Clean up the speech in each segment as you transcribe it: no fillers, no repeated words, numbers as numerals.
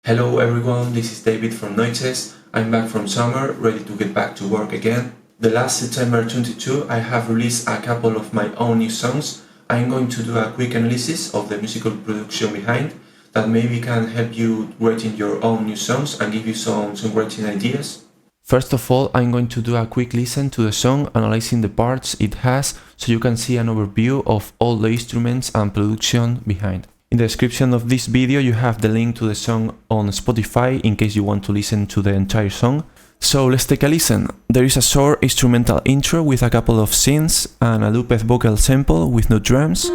Hello everyone, this is David from Noises. I'm back from summer, ready to get back to work again. The last September 22, I have released a couple of my own new songs. I'm going to do a quick analysis of the musical production behind that maybe can help you writing your own new songs and give you some songwriting ideas. First of all, I'm going to do a quick listen to the song, analyzing the parts it has so you can see an overview of all the instruments and production behind. In the description of this video you have the link to the song on Spotify in case you want to listen to the entire song. So let's take a listen. There is a short instrumental intro with a couple of synths and a looped vocal sample with no drums.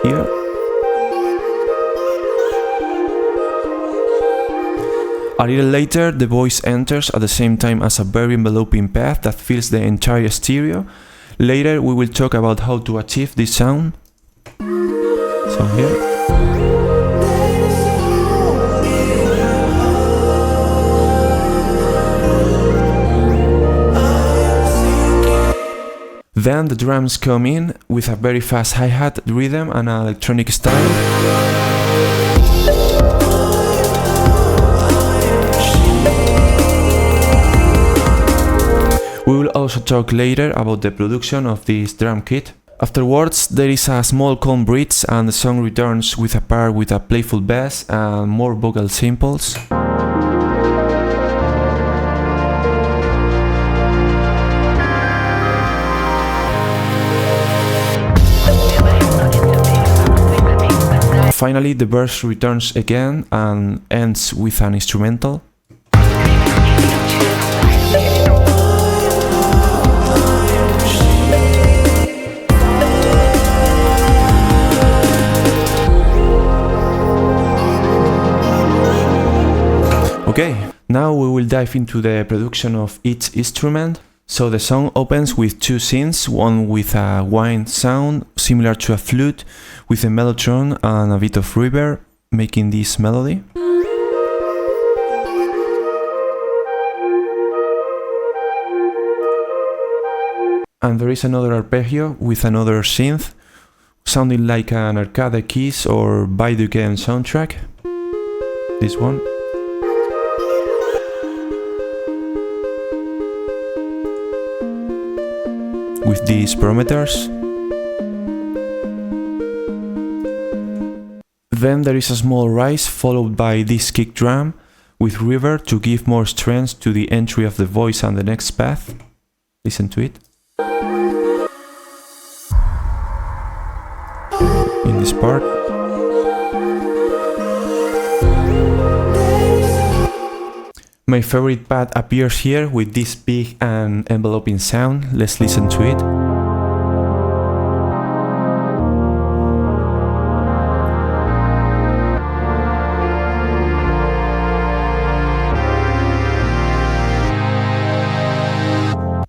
Here. A little later the voice enters at the same time as a very enveloping path that fills the entire stereo. Later we will talk about how to achieve this sound. So here. Then the drums come in with a very fast hi-hat rhythm and an electronic style. We will also talk later about the production of this drum kit. Afterwards, there is a small calm bridge and the song returns with a part with a playful bass and more vocal samples. Finally, the verse returns again and ends with an instrumental. Okay, now we will dive into the production of each instrument. So the song opens with two synths, one with a wind sound similar to a flute with a mellotron and a bit of reverb, making this melody. And there is another arpeggio with another synth, sounding like an arcade keys or video game soundtrack. This one. With these parameters. Then there is a small rise followed by this kick drum with reverb to give more strength to the entry of the voice and the next path. Listen to it. In this part. My favorite part appears here with this big and enveloping sound. Let's listen to it.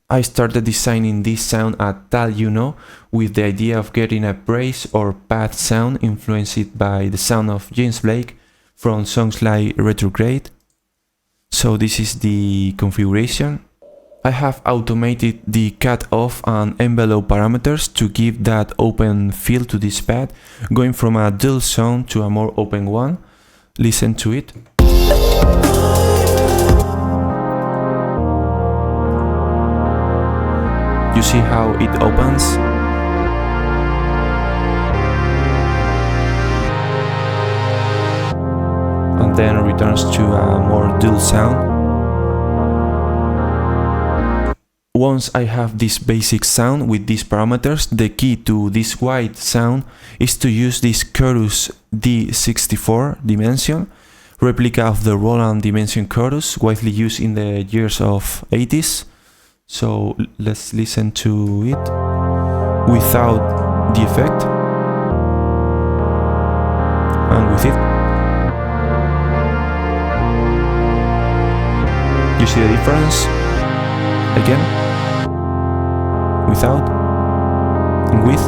I started designing this sound at Tal with the idea of getting a brass or pad sound influenced by the sound of James Blake from songs like Retrograde. So this is the configuration. I have automated the cut-off and envelope parameters to give that open feel to this pad, going from a dull sound to a more open one. Listen to it. You see how it opens? And then returns to a more dull sound. Once I have this basic sound with these parameters, the key to this wide sound is to use this chorus D64 dimension, replica of the Roland dimension chorus widely used in the years of 80s. So let's listen to it without the effect and with it. You see the difference? Again, without and with.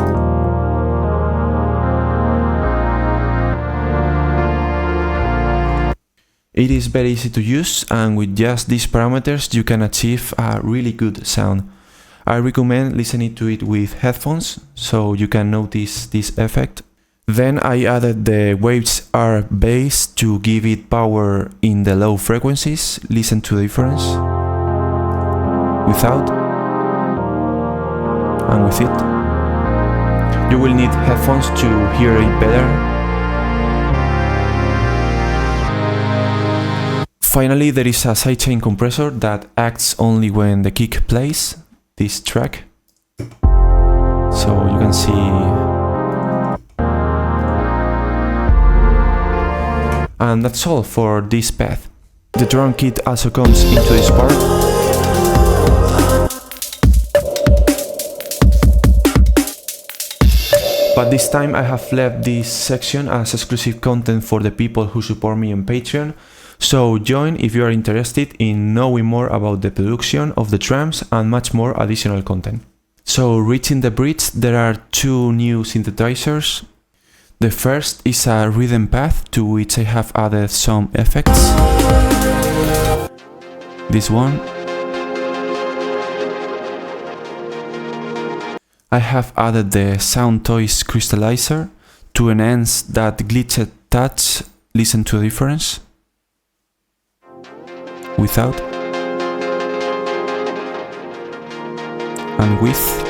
It is very easy to use, and with just these parameters you can achieve a really good sound. I recommend listening to it with headphones so you can notice this effect. Then I added the waves are bass to give it power in the low frequencies. Listen to the difference. Without and with it. You will need headphones to hear it better. Finally, there is a sidechain compressor that acts only when the kick plays this track. So you can see. And that's all for this path. The drum kit also comes into this part. But this time I have left this section as exclusive content for the people who support me on Patreon. So join if you are interested in knowing more about the production of the drums and much more additional content. So reaching the bridge, there are two new synthesizers. The first is a rhythm path to which I have added some effects. This one. I have added the Sound Toys crystallizer to enhance that glitched touch. Listen to the difference. Without and with.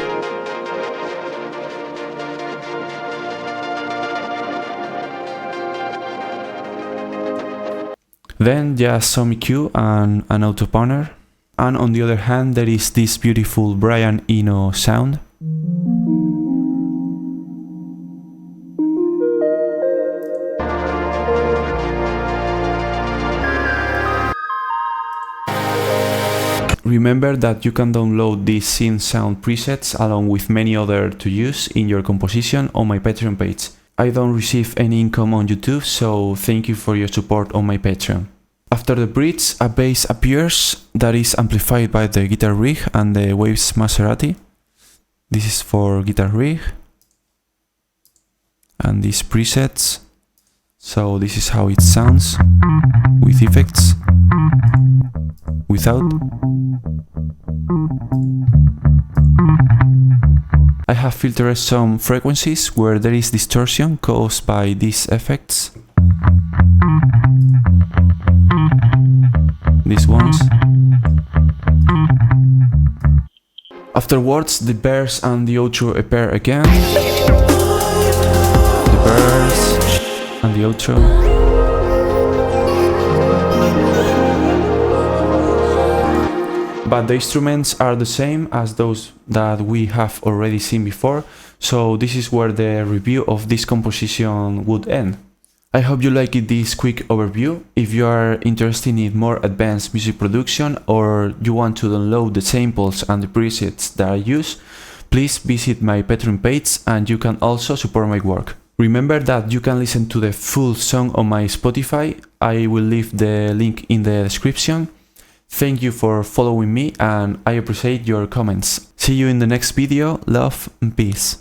Then just some EQ and an auto panner. And on the other hand, there is this beautiful Brian Eno sound. Remember that you can download these synth sound presets along with many other to use in your composition on my Patreon page. I don't receive any income on YouTube, so thank you for your support on my Patreon. After the bridge, a bass appears that is amplified by the guitar rig and the Waves Maserati. This is for guitar rig. And these presets. So this is how it sounds with effects. Without. I have filtered some frequencies where there is distortion caused by these effects. These ones. Afterwards, the verse and the outro appear again. The verse and the outro. But the instruments are the same as those that we have already seen before, so this is where the review of this composition would end. I hope you liked this quick overview. If you are interested in more advanced music production or you want to download the samples and the presets that I use, please visit my Patreon page and you can also support my work. Remember that you can listen to the full song on my Spotify. I will leave the link in the description. Thank you for following me and I appreciate your comments. See you in the next video. Love and peace.